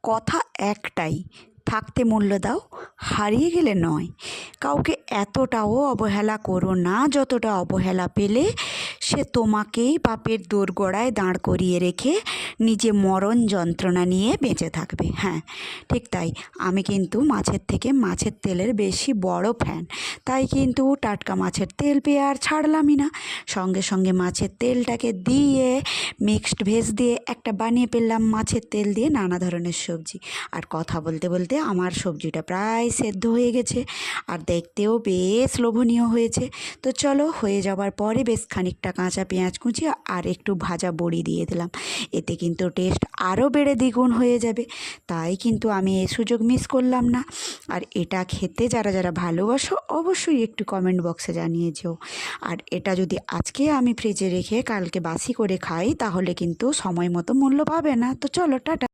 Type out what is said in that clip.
কথা একটাই, থাকতে মূল্য দাও, হারিয়ে গেলে নয়। কাউকে এতটাও অবহেলা করো না যতটা অবহেলা পেলে সে তোমাকেই পাপের দোরগোড়ায় দাঁড় করিয়ে রেখে নিজে মরণ যন্ত্রণা নিয়ে বেঁচে থাকবে। হ্যাঁ, ঠিক তাই। আমি কিন্তু মাছের থেকে মাছের তেলের বেশি বড় ফ্যান। তাই কিন্তু টাটকা মাছের তেল পেয়ে আর ছাড়লামই না। সঙ্গে সঙ্গে মাছের তেলটাকে দিয়ে মিক্সড ভেজ দিয়ে একটা বানিয়ে ফেললাম মাছের তেল দিয়ে নানা ধরনের সবজি। আর কথা বলতে বলতে আমার সবজিটা প্রায় সেদ্ধ হয়ে গেছে, আর দেখতেও বেশ লোভনীয় হয়েছে। তো চলো, হয়ে যাওয়ার পরে বেশ খানিকটা কাঁচা পেঁয়াজ কুচি আর একটু ভাজা বড়ি দিয়ে দিলাম। এতে কিন্তু টেস্ট আরও বেড়ে দ্বিগুণ হয়ে যাবে। তাই কিন্তু আমি এই সুযোগ মিস করলাম না। আর এটা খেতে যারা যারা ভালোবাসো অবশ্যই একটু কমেন্ট বক্সে জানিয়ে যেও। আর এটা যদি আজকে আমি ফ্রিজে রেখে কালকে বাসি করে খাই তাহলে কিন্তু সময় মতো মূল্য পাবে না। তো চলো, টাটা।